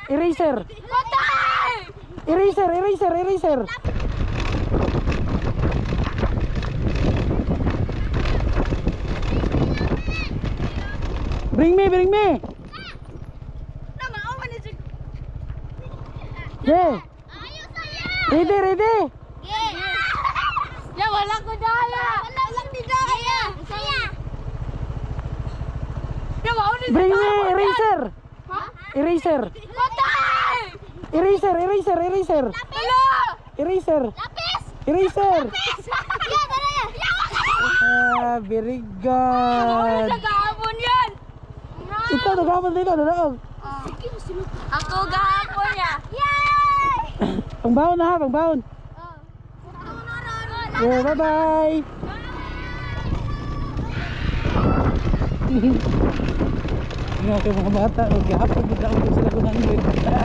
Eraser. Eraser, eraser, eraser. Bring me, bring me. Yeah. Ready, ready. Ya walang ko daya. Walang di daya. Ya mau ni. Bring me eraser. Eraser. Eraser, eraser, eraser. Hello. Eraser. Lapis. Eraser. Ya tara ya. Ah, very good. Sa gahapon yan. Ikaw nagapon dito, nanood. Ako gahapon ya. Yay! Pangbaon na ha, pangbaon. Yeah, bye-bye. Nga kayo mga bata, gahapon, gahapon sila 100.